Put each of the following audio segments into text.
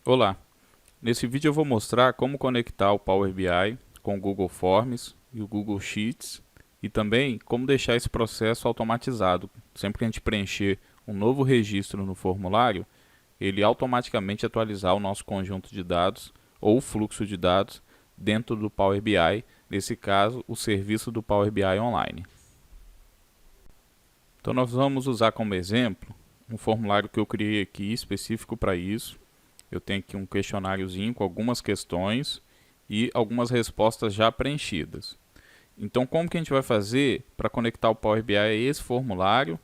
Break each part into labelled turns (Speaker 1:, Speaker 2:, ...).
Speaker 1: Olá, nesse vídeo eu vou mostrar como conectar o Power BI com o Google Forms e o Google Sheets e também como deixar esse processo automatizado. Sempre que a gente preencher um novo registro no formulário, ele automaticamente atualizar o nosso conjunto de dados ou fluxo de dados dentro do Power BI, nesse caso o serviço do Power BI Online. Então nós vamos usar como exemplo um formulário que eu criei aqui específico para isso. Eu tenho aqui um questionáriozinho com algumas questões e algumas respostas já preenchidas. Então, como que a gente vai fazer para conectar o Power BI a esse formulário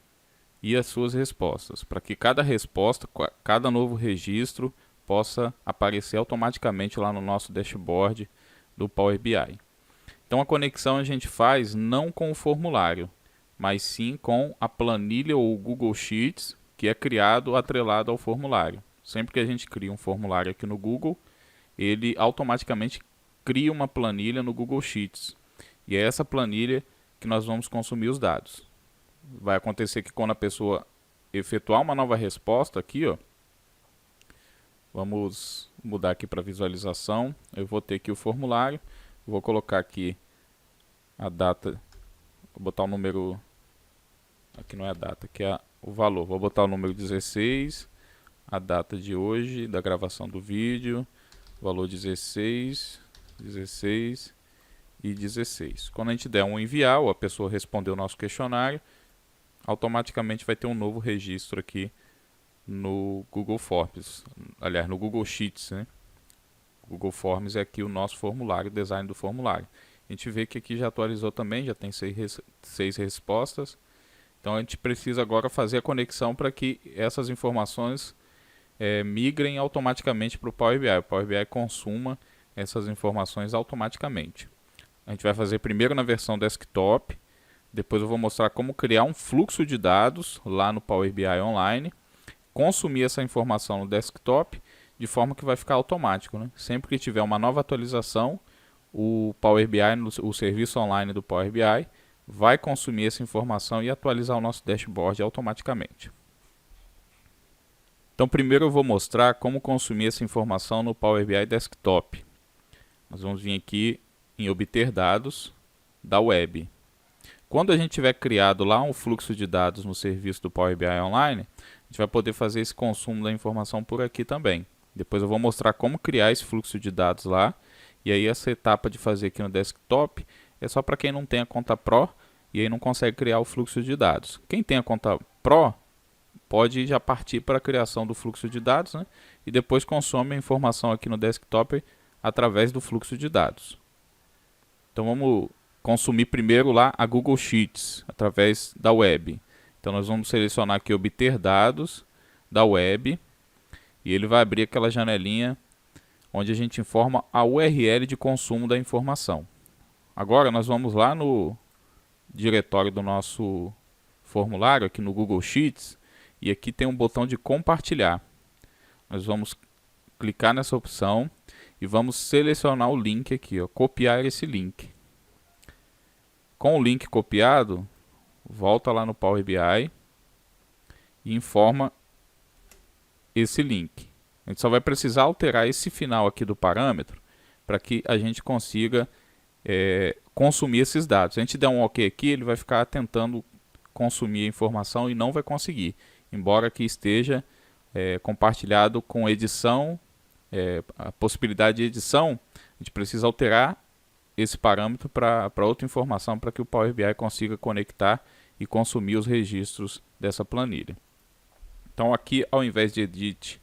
Speaker 1: e as suas respostas? Para que cada resposta, cada novo registro possa aparecer automaticamente lá no nosso dashboard do Power BI. Então, a conexão a gente faz não com o formulário, mas sim com a planilha ou o Google Sheets, que é criado atrelado ao formulário. Sempre que a gente cria um formulário aqui no Google, ele automaticamente cria uma planilha no Google Sheets. E é essa planilha que nós vamos consumir os dados. Vai acontecer que quando a pessoa efetuar uma nova resposta aqui, ó, vamos mudar aqui para visualização. Eu vou ter aqui o formulário, vou colocar aqui a data, vou botar o número, aqui não é a data, aqui é o valor. Vou botar o número 16, a data de hoje, da gravação do vídeo, valor 16, 16 e 16. Quando a gente der um enviar, ou a pessoa responder o nosso questionário, automaticamente vai ter um novo registro aqui no Google Forms, aliás, no Google Sheets, né? Google Forms é aqui o nosso formulário, o design do formulário. A gente vê que aqui já atualizou também, já tem seis respostas. Então a gente precisa agora fazer a conexão para que essas informações migrem automaticamente para o Power BI. O Power BI consuma essas informações automaticamente. A gente vai fazer primeiro na versão desktop, depois eu vou mostrar como criar um fluxo de dados lá no Power BI Online, consumir essa informação no desktop, de forma que vai ficar automático, né? Sempre que tiver uma nova atualização, o Power BI, o serviço online do Power BI, vai consumir essa informação e atualizar o nosso dashboard automaticamente. Então primeiro eu vou mostrar como consumir essa informação no Power BI Desktop. Nós vamos vir aqui em obter dados da web. Quando a gente tiver criado lá um fluxo de dados no serviço do Power BI Online, a gente vai poder fazer esse consumo da informação por aqui também. Depois eu vou mostrar como criar esse fluxo de dados lá. E aí essa etapa de fazer aqui no desktop é só para quem não tem a conta Pro e aí não consegue criar o fluxo de dados. Quem tem a conta Pro pode já partir para a criação do fluxo de dados, né? E depois consome a informação aqui no desktop através do fluxo de dados. Então vamos consumir primeiro lá a Google Sheets através da web. Então nós vamos selecionar aqui obter dados da web e ele vai abrir aquela janelinha onde a gente informa a URL de consumo da informação. Agora nós vamos lá no diretório do nosso formulário aqui no Google Sheets e aqui tem um botão de compartilhar. Nós vamos clicar nessa opção e vamos selecionar o link aqui, ó, copiar esse link. Com o link copiado, volta lá no Power BI e informa esse link. A gente só vai precisar alterar esse final aqui do parâmetro para que a gente consiga consumir esses dados. Se a gente der um OK aqui, ele vai ficar tentando consumir a informação e não vai conseguir. Embora aqui esteja compartilhado com edição, a possibilidade de edição, a gente precisa alterar esse parâmetro para outra informação para que o Power BI consiga conectar e consumir os registros dessa planilha. Então aqui, ao invés de Edit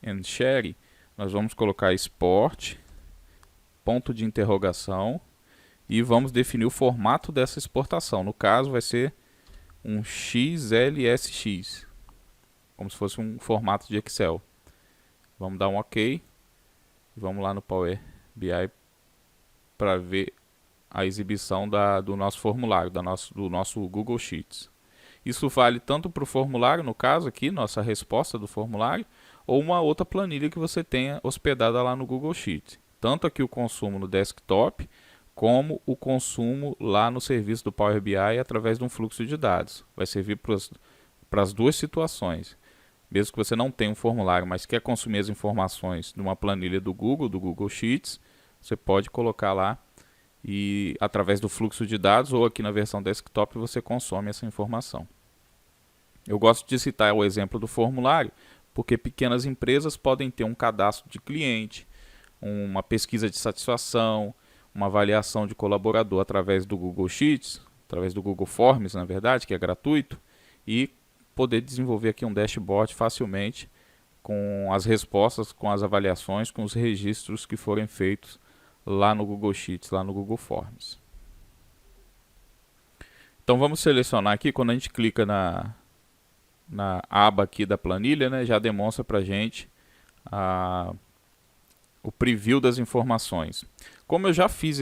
Speaker 1: and Share, nós vamos colocar Export, ponto de interrogação, e vamos definir o formato dessa exportação. No caso vai ser um XLSX, como se fosse um formato de Excel. Vamos dar um OK. Vamos lá no Power BI para ver a exibição do nosso formulário, do nosso Google Sheets. Isso vale tanto para o formulário, no caso aqui, nossa resposta do formulário, ou uma outra planilha que você tenha hospedada lá no Google Sheets. Tanto aqui o consumo no desktop, como o consumo lá no serviço do Power BI através de um fluxo de dados. Vai servir para as duas situações. mesmo que você não tenha um formulário, mas quer consumir as informações de uma planilha do Google Sheets, você pode colocar lá e através do fluxo de dados ou aqui na versão desktop você consome essa informação. Eu gosto de citar o exemplo do formulário, porque pequenas empresas podem ter um cadastro de cliente, uma pesquisa de satisfação, uma avaliação de colaborador através do Google Sheets, através do Google Forms, na verdade, que é gratuito, e poder desenvolver aqui um dashboard facilmente com as respostas, com as avaliações, com os registros que forem feitos lá no Google Sheets, lá no Google Forms. Então vamos selecionar aqui, quando a gente clica na aba aqui da planilha, né, já demonstra para a gente o preview das informações. Como eu já fiz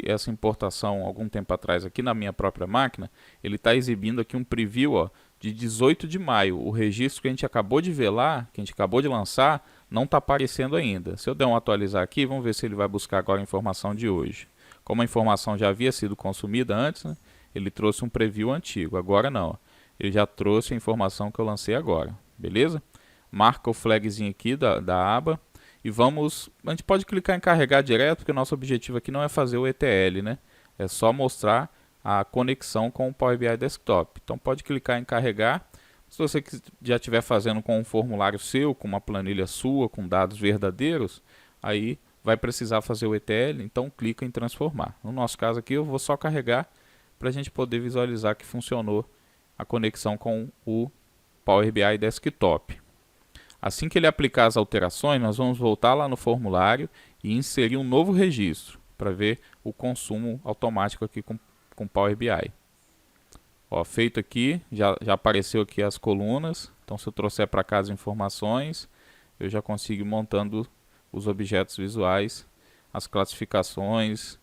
Speaker 1: essa importação algum tempo atrás aqui na minha própria máquina, ele está exibindo aqui um preview, ó, de 18 de maio. O registro que a gente acabou de ver lá, que a gente acabou de lançar, não está aparecendo ainda. Se eu der um atualizar aqui, vamos ver se ele vai buscar agora a informação de hoje. Como a informação já havia sido consumida antes, né, ele trouxe um preview antigo. Agora não, ó, ele já trouxe a informação que eu lancei agora. Beleza? Marca o flagzinho aqui da aba. E a gente pode clicar em carregar direto, porque o nosso objetivo aqui não é fazer o ETL, né? É só mostrar a conexão com o Power BI Desktop. Então pode clicar em carregar. Se você já estiver fazendo com um formulário seu, com uma planilha sua, com dados verdadeiros, aí vai precisar fazer o ETL, então clica em transformar. No nosso caso aqui eu vou só carregar para a gente poder visualizar que funcionou a conexão com o Power BI Desktop. Assim que ele aplicar as alterações, nós vamos voltar lá no formulário e inserir um novo registro para ver o consumo automático aqui com Power BI. Ó, feito aqui, já apareceu aqui as colunas. Então se eu trouxer para cá as informações, eu já consigo ir montando os objetos visuais, as classificações,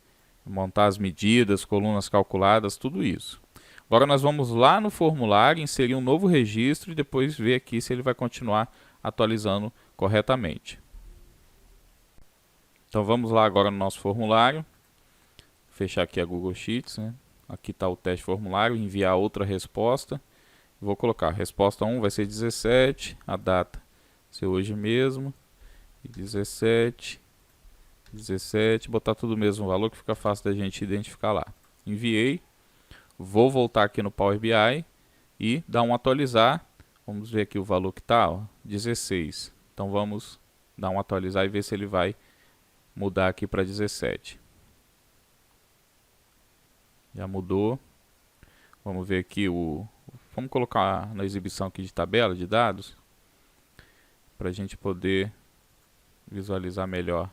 Speaker 1: montar as medidas, colunas calculadas, tudo isso. Agora nós vamos lá no formulário, inserir um novo registro e depois ver aqui se ele vai continuar atualizando corretamente. Então vamos lá agora no nosso formulário, fechar aqui a Google Sheets, né? Aqui está o teste formulário, enviar outra resposta. Vou colocar resposta 1 vai ser 17, a data vai ser hoje mesmo, e 17, botar tudo o mesmo valor que fica fácil da gente identificar lá. Enviei, vou voltar aqui no Power BI e dar um atualizar. Vamos ver aqui o valor que está, 16. Então vamos dar um atualizar e ver se ele vai mudar aqui para 17. Já mudou. Vamos ver aqui vamos colocar na exibição aqui de tabela de dados para a gente poder visualizar melhor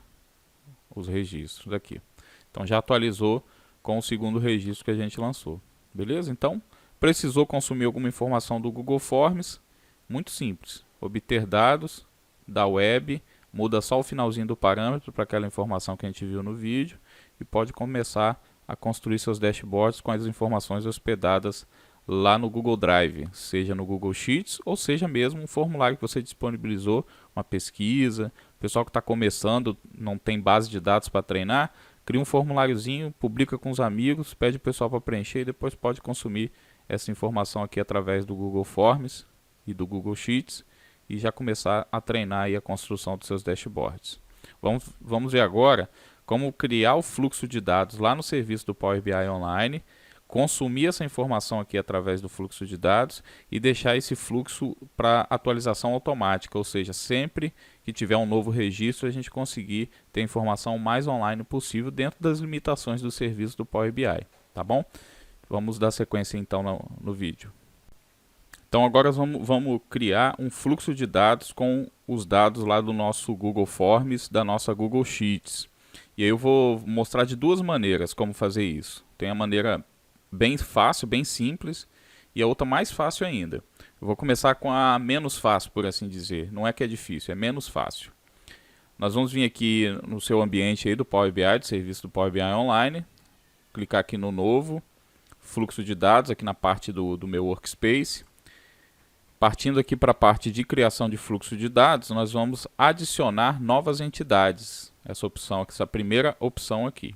Speaker 1: os registros aqui. Então já atualizou com o segundo registro que a gente lançou. Beleza? Então, precisou consumir alguma informação do Google Forms? Muito simples. Obter dados da web, muda só o finalzinho do parâmetro para aquela informação que a gente viu no vídeo e pode começar a construir seus dashboards com as informações hospedadas lá no Google Drive, seja no Google Sheets ou seja mesmo um formulário que você disponibilizou, uma pesquisa. O pessoal que está começando, não tem base de dados para treinar, cria um formuláriozinho, publica com os amigos, pede o pessoal para preencher e depois pode consumir essa informação aqui através do Google Forms e do Google Sheets e já começar a treinar aí a construção dos seus dashboards. Vamos ver agora como criar o fluxo de dados lá no serviço do Power BI Online, consumir essa informação aqui através do fluxo de dados e deixar esse fluxo para atualização automática, ou seja, sempre que tiver um novo registro a gente conseguir ter a informação mais online possível dentro das limitações do serviço do Power BI, tá bom? Vamos dar sequência então no vídeo. Então agora vamos criar um fluxo de dados com os dados lá do nosso Google Forms, da nossa Google Sheets. E aí eu vou mostrar de duas maneiras como fazer isso. Tem a maneira bem fácil, bem simples, e a outra mais fácil ainda. Eu vou começar com a menos fácil, por assim dizer. Não é que é difícil, é menos fácil. Nós vamos vir aqui no seu ambiente aí do Power BI, do serviço do Power BI Online, clicar aqui no novo, fluxo de dados, aqui na parte do meu workspace. Partindo aqui para a parte de criação de fluxo de dados, nós vamos adicionar novas entidades. Essa opção, essa primeira opção aqui.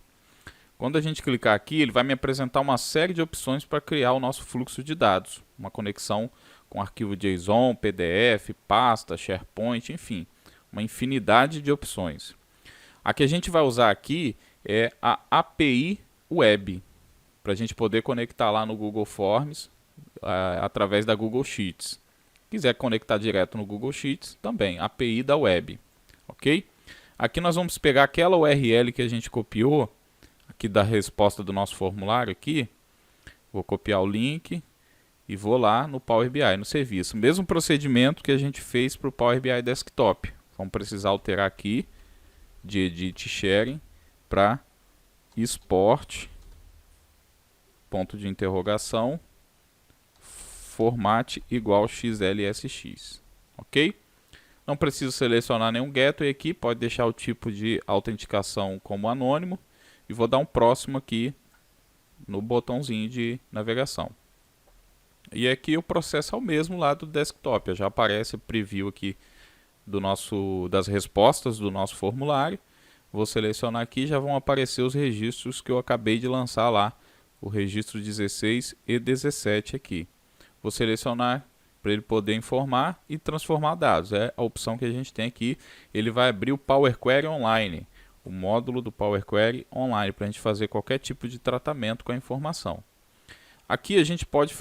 Speaker 1: Quando a gente clicar aqui, ele vai me apresentar uma série de opções para criar o nosso fluxo de dados. Uma conexão com arquivo JSON, PDF, pasta, SharePoint, enfim, uma infinidade de opções. A que a gente vai usar aqui é a API Web, para a gente poder conectar lá no Google Forms através da Google Sheets. Se quiser conectar direto no Google Sheets, também, API da Web, ok? Aqui nós vamos pegar aquela URL que a gente copiou, aqui da resposta do nosso formulário aqui, vou copiar o link e vou lá no Power BI, no serviço. Mesmo procedimento que a gente fez para o Power BI Desktop. Vamos precisar alterar aqui de Edit Sharing para Export, ponto de interrogação, format igual XLSX, ok? Não preciso selecionar nenhum gateway aqui, pode deixar o tipo de autenticação como anônimo e vou dar um próximo aqui no botãozinho de navegação. E aqui o processo é o mesmo lá do desktop, já aparece o preview aqui das respostas do nosso formulário. Vou selecionar aqui e já vão aparecer os registros que eu acabei de lançar lá, o registro 16 e 17 aqui. Vou selecionar para ele poder informar e transformar dados, é a opção que a gente tem aqui. Ele vai abrir o Power Query Online, o módulo do Power Query Online, para a gente fazer qualquer tipo de tratamento com a informação. Aqui a gente pode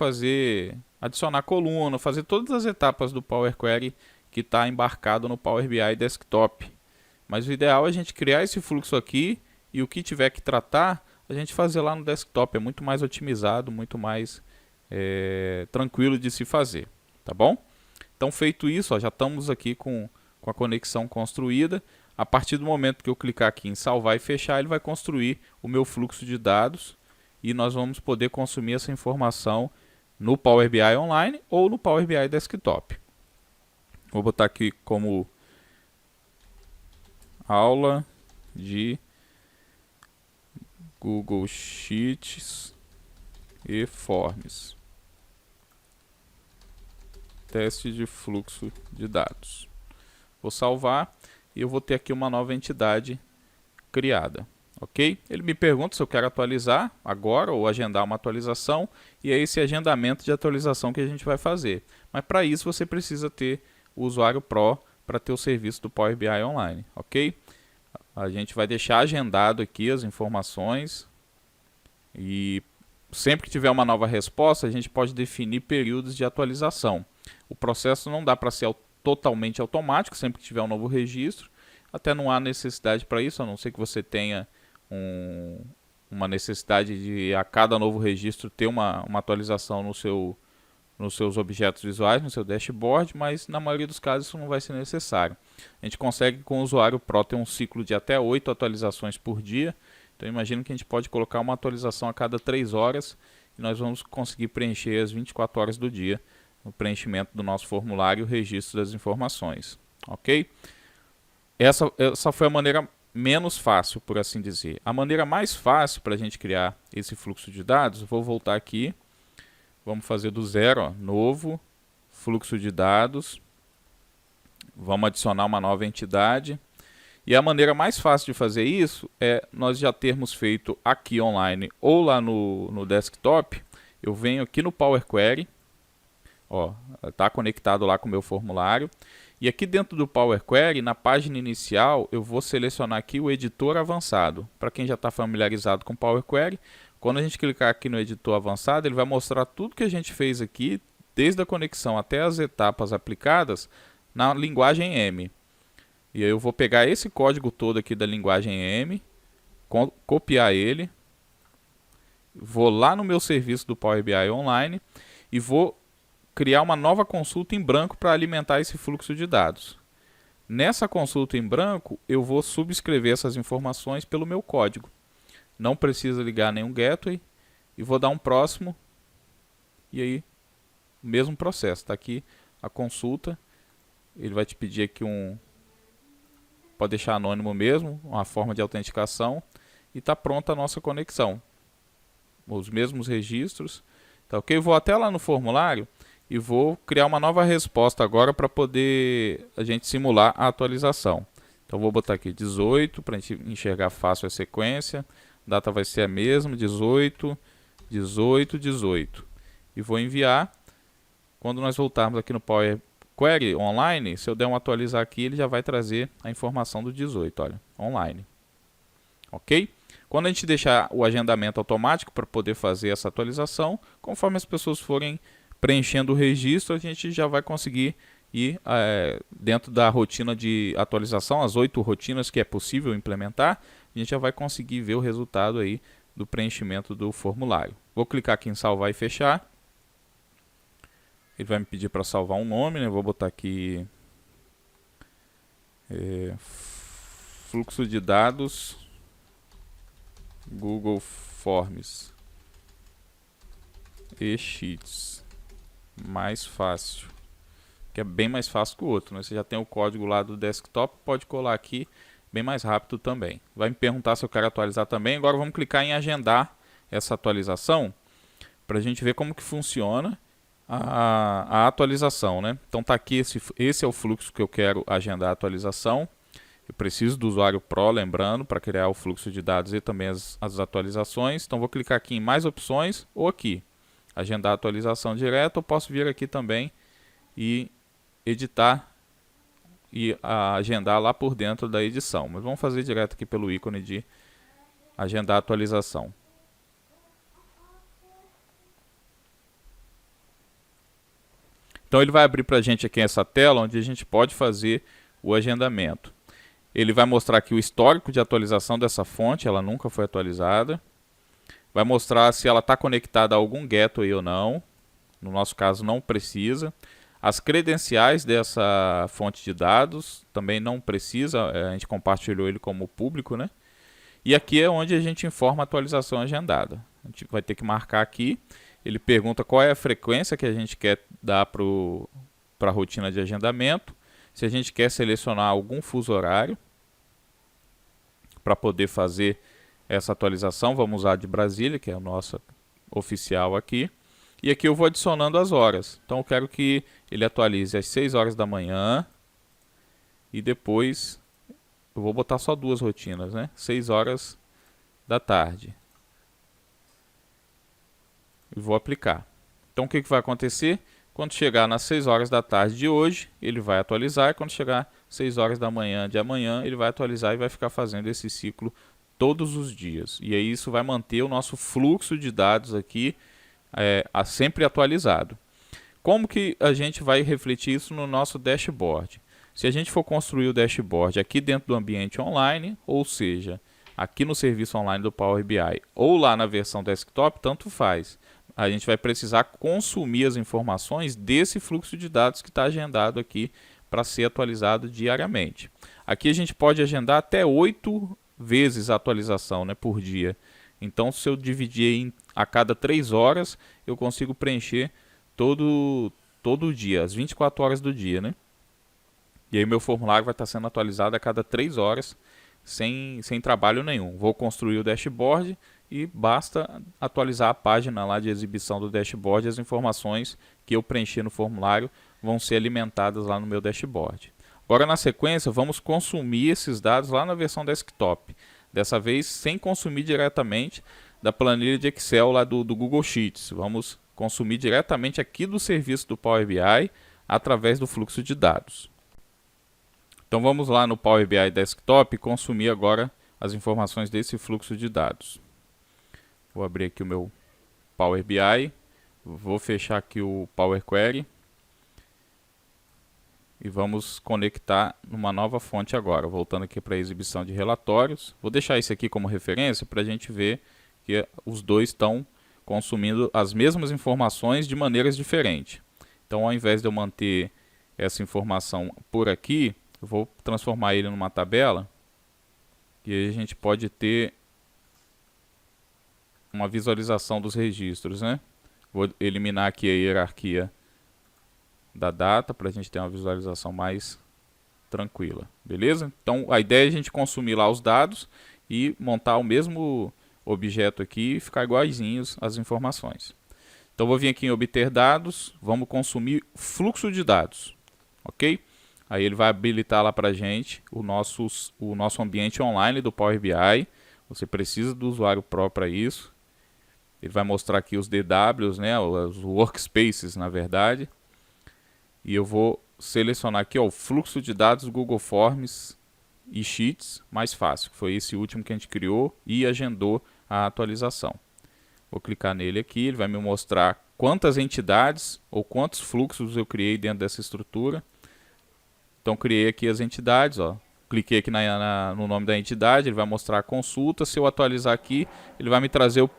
Speaker 1: adicionar coluna, fazer todas as etapas do Power Query que está embarcado no Power BI Desktop. Mas o ideal é a gente criar esse fluxo aqui e o que tiver que tratar, a gente fazer lá no desktop. É muito mais otimizado, muito mais tranquilo de se fazer. Tá bom? Então, feito isso, ó, já estamos aqui com a conexão construída. A partir do momento que eu clicar aqui em salvar e fechar, ele vai construir o meu fluxo de dados e nós vamos poder consumir essa informação no Power BI Online ou no Power BI Desktop. Vou botar aqui como aula de Google Sheets e Forms. Teste de fluxo de dados. Vou salvar e eu vou ter aqui uma nova entidade criada. Ok? Ele me pergunta se eu quero atualizar agora ou agendar uma atualização, e é esse agendamento de atualização que a gente vai fazer. Mas para isso você precisa ter o usuário Pro para ter o serviço do Power BI Online. Ok? A gente vai deixar agendado aqui as informações e sempre que tiver uma nova resposta a gente pode definir períodos de atualização. O processo não dá para ser totalmente automático sempre que tiver um novo registro, até não há necessidade para isso, a não ser que você tenha uma necessidade de a cada novo registro ter uma atualização nos seus objetos visuais, no seu dashboard, mas na maioria dos casos isso não vai ser necessário. A gente consegue com o usuário Pro ter um ciclo de até 8 atualizações por dia, então imagino que a gente pode colocar uma atualização a cada 3 horas e nós vamos conseguir preencher as 24 horas do dia no preenchimento do nosso formulário e o registro das informações. Ok? Essa foi a maneira menos fácil, por assim dizer. A maneira mais fácil para a gente criar esse fluxo de dados, vou voltar aqui, vamos fazer do zero, ó, novo, fluxo de dados, vamos adicionar uma nova entidade, e a maneira mais fácil de fazer isso é nós já termos feito aqui online ou lá no desktop. Eu venho aqui no Power Query, está conectado lá com o meu formulário, e aqui dentro do Power Query, na página inicial, eu vou selecionar aqui o editor avançado. Para quem já está familiarizado com Power Query, quando a gente clicar aqui no editor avançado, ele vai mostrar tudo que a gente fez aqui, desde a conexão até as etapas aplicadas, na linguagem M. E aí eu vou pegar esse código todo aqui da linguagem M, copiar ele, vou lá no meu serviço do Power BI Online e vou criar uma nova consulta em branco para alimentar esse fluxo de dados. Nessa consulta em branco, eu vou subscrever essas informações pelo meu código. Não precisa ligar nenhum gateway e vou dar um próximo. E aí, o mesmo processo. Está aqui a consulta. Ele vai te pedir aqui pode deixar anônimo mesmo, uma forma de autenticação. E está pronta a nossa conexão. Os mesmos registros. Tá ok? Eu vou até lá no formulário e vou criar uma nova resposta agora para poder a gente simular a atualização. Então vou botar aqui 18 para a gente enxergar fácil a sequência. A data vai ser a mesma, 18, 18, 18. E vou enviar. Quando nós voltarmos aqui no Power Query online, se eu der um atualizar aqui, ele já vai trazer a informação do 18, olha, online. Ok? Quando a gente deixar o agendamento automático para poder fazer essa atualização, conforme as pessoas forem preenchendo o registro, a gente já vai conseguir ir dentro da rotina de atualização, as 8 rotinas que é possível implementar, a gente já vai conseguir ver o resultado aí do preenchimento do formulário. Vou clicar aqui em salvar e fechar. Ele vai me pedir para salvar um nome, né? Vou botar aqui fluxo de dados Google Forms e Sheets. Mais fácil, que é bem mais fácil que o outro, né? Você já tem o código lá do desktop, pode colar aqui, bem mais rápido também. Vai me perguntar se eu quero atualizar também. Agora vamos clicar em agendar essa atualização para a gente ver como que funciona a atualização, né? Então tá aqui, esse é o fluxo que eu quero agendar a atualização. Eu preciso do usuário Pro, lembrando, para criar o fluxo de dados e também as atualizações. Então vou clicar aqui em mais opções ou aqui, agendar a atualização direto. Eu posso vir aqui também e editar e agendar lá por dentro da edição. Mas vamos fazer direto aqui pelo ícone de agendar a atualização. Então ele vai abrir para a gente aqui essa tela onde a gente pode fazer o agendamento. Ele vai mostrar aqui o histórico de atualização dessa fonte, ela nunca foi atualizada. Vai mostrar se ela está conectada a algum gateway ou não. No nosso caso não precisa. As credenciais dessa fonte de dados também não precisa, a gente compartilhou ele como público, né? E aqui é onde a gente informa a atualização agendada. A gente vai ter que marcar aqui. Ele pergunta qual é a frequência que a gente quer dar para a rotina de agendamento. Se a gente quer selecionar algum fuso horário para poder fazer essa atualização, vamos usar de Brasília, que é o nosso oficial aqui. E aqui eu vou adicionando as horas. Então eu quero que ele atualize às 6 horas da manhã. E depois eu vou botar só 2 rotinas, né? 6 horas da tarde. E vou aplicar. Então o que vai acontecer? Quando chegar nas 6 horas da tarde de hoje, ele vai atualizar. E quando chegar 6 horas da manhã de amanhã, ele vai atualizar e vai ficar fazendo esse ciclo todos os dias. E aí isso vai manter o nosso fluxo de dados aqui sempre atualizado. Como que a gente vai refletir isso no nosso dashboard? Se a gente for construir o dashboard aqui dentro do ambiente online, ou seja, aqui no serviço online do Power BI, ou lá na versão desktop, tanto faz. A gente vai precisar consumir as informações desse fluxo de dados que está agendado aqui para ser atualizado diariamente. Aqui a gente pode agendar até 8 vezes a atualização, né, por dia. Então, se eu dividir a cada 3 horas, eu consigo preencher todo o dia, as 24 horas do dia, né? E aí meu formulário vai estar sendo atualizado a cada 3 horas, sem trabalho nenhum. Vou construir o dashboard e basta atualizar a página lá de exibição do dashboard. As informações que eu preenchi no formulário vão ser alimentadas lá no meu dashboard. Agora, na sequência, vamos consumir esses dados lá na versão desktop. Dessa vez, sem consumir diretamente da planilha de Excel lá do Google Sheets. Vamos consumir diretamente aqui do serviço do Power BI através do fluxo de dados. Então vamos lá no Power BI Desktop e consumir agora as informações desse fluxo de dados. Vou abrir aqui o meu Power BI, vou fechar aqui o Power Query e vamos conectar numa nova fonte agora. Voltando aqui para a exibição de relatórios, vou deixar isso aqui como referência para a gente ver que os dois estão consumindo as mesmas informações de maneiras diferentes. Então, ao invés de eu manter essa informação por aqui, eu vou transformar ele numa tabela e aí a gente pode ter uma visualização dos registros, né? Vou eliminar aqui a hierarquia da data para a gente ter uma visualização mais tranquila, beleza? Então a ideia é a gente consumir lá os dados e montar o mesmo objeto aqui e ficar iguaizinhos as informações. Então vou vir aqui em obter dados, vamos consumir fluxo de dados, ok? Aí ele vai habilitar lá para a gente o nosso ambiente online do Power BI. Você precisa do usuário Pro para isso. Ele vai mostrar aqui os DWs, né, os workspaces na verdade. e eu vou selecionar aqui, ó, o fluxo de dados Google Forms e Sheets mais fácil. Foi esse último que a gente criou e agendou a atualização. Vou clicar nele aqui, ele vai me mostrar quantas entidades ou quantos fluxos eu criei dentro dessa estrutura. Então criei aqui as entidades, ó. Cliquei aqui no nome da entidade, ele vai mostrar a consulta. Se eu atualizar aqui, ele vai me trazer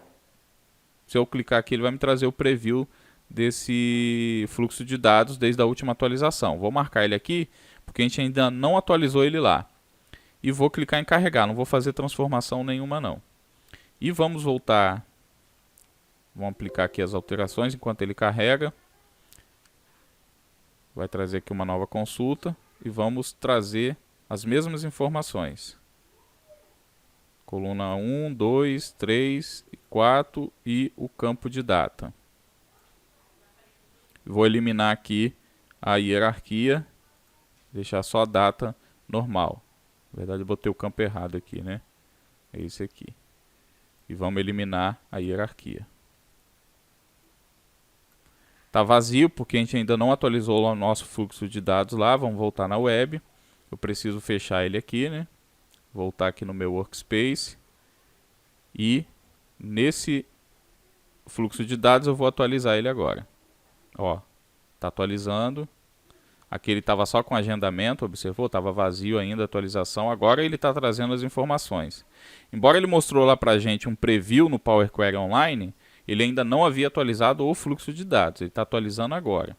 Speaker 1: se eu clicar aqui, ele vai me trazer o preview desse fluxo de dados desde a última atualização. Vou marcar ele aqui, porque a gente ainda não atualizou ele lá. E vou clicar em carregar, não vou fazer transformação nenhuma não. E vamos voltar, vamos aplicar aqui as alterações enquanto ele carrega. Vai trazer aqui uma nova consulta e vamos trazer as mesmas informações. Coluna 1, 2, 3, 4 e o campo de data. Vou eliminar aqui a hierarquia, deixar só a data normal. Na verdade eu botei o campo errado aqui, né? É esse aqui. E vamos eliminar a hierarquia. Está vazio porque a gente ainda não atualizou o nosso fluxo de dados lá. Vamos voltar na web. Eu preciso fechar ele aqui, né? Voltar aqui no meu workspace. E nesse fluxo de dados eu vou atualizar ele agora. Ó, está atualizando. Aqui ele estava só com agendamento, observou? Estava vazio ainda a atualização. Agora ele está trazendo as informações. Embora ele mostrou lá para a gente um preview no Power Query Online, ele ainda não havia atualizado o fluxo de dados. Ele está atualizando agora.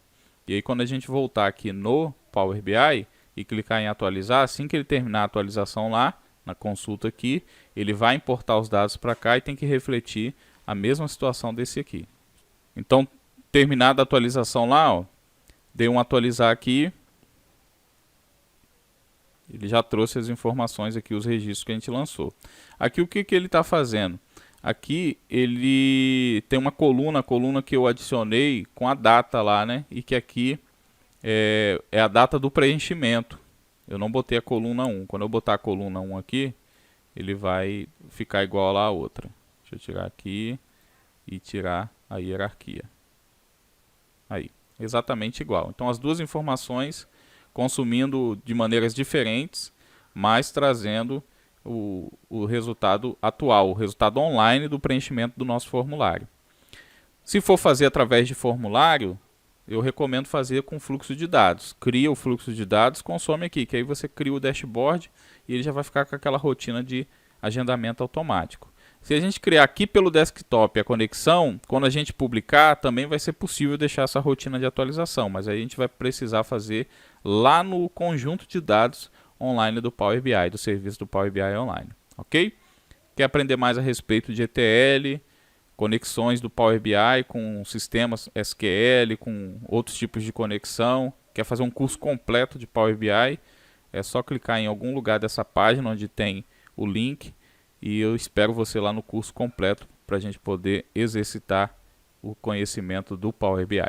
Speaker 1: E aí quando a gente voltar aqui no Power BI e clicar em atualizar, assim que ele terminar a atualização lá, na consulta aqui, ele vai importar os dados para cá e tem que refletir a mesma situação desse aqui. Então, terminada a atualização lá, ó, dei um atualizar aqui, ele já trouxe as informações aqui, os registros que a gente lançou. Aqui o que ele está fazendo? Aqui ele tem uma coluna, a coluna que eu adicionei com a data lá, né? E que aqui é a data do preenchimento. Eu não botei a coluna 1. Quando eu botar a coluna 1 aqui, ele vai ficar igual lá a outra. Deixa eu tirar aqui e tirar a hierarquia. Aí, exatamente igual. Então as duas informações consumindo de maneiras diferentes, mas trazendo o resultado atual, o resultado online do preenchimento do nosso formulário. Se for fazer através de formulário, eu recomendo fazer com fluxo de dados. Cria o fluxo de dados, consome aqui, que aí você cria o dashboard e ele já vai ficar com aquela rotina de agendamento automático. Se a gente criar aqui pelo desktop a conexão, quando a gente publicar, também vai ser possível deixar essa rotina de atualização, mas aí a gente vai precisar fazer lá no conjunto de dados online do Power BI, do serviço do Power BI Online, ok? Quer aprender mais a respeito de ETL, conexões do Power BI com sistemas SQL, com outros tipos de conexão, quer fazer um curso completo de Power BI, é só clicar em algum lugar dessa página onde tem o link e eu espero você lá no curso completo para a gente poder exercitar o conhecimento do Power BI.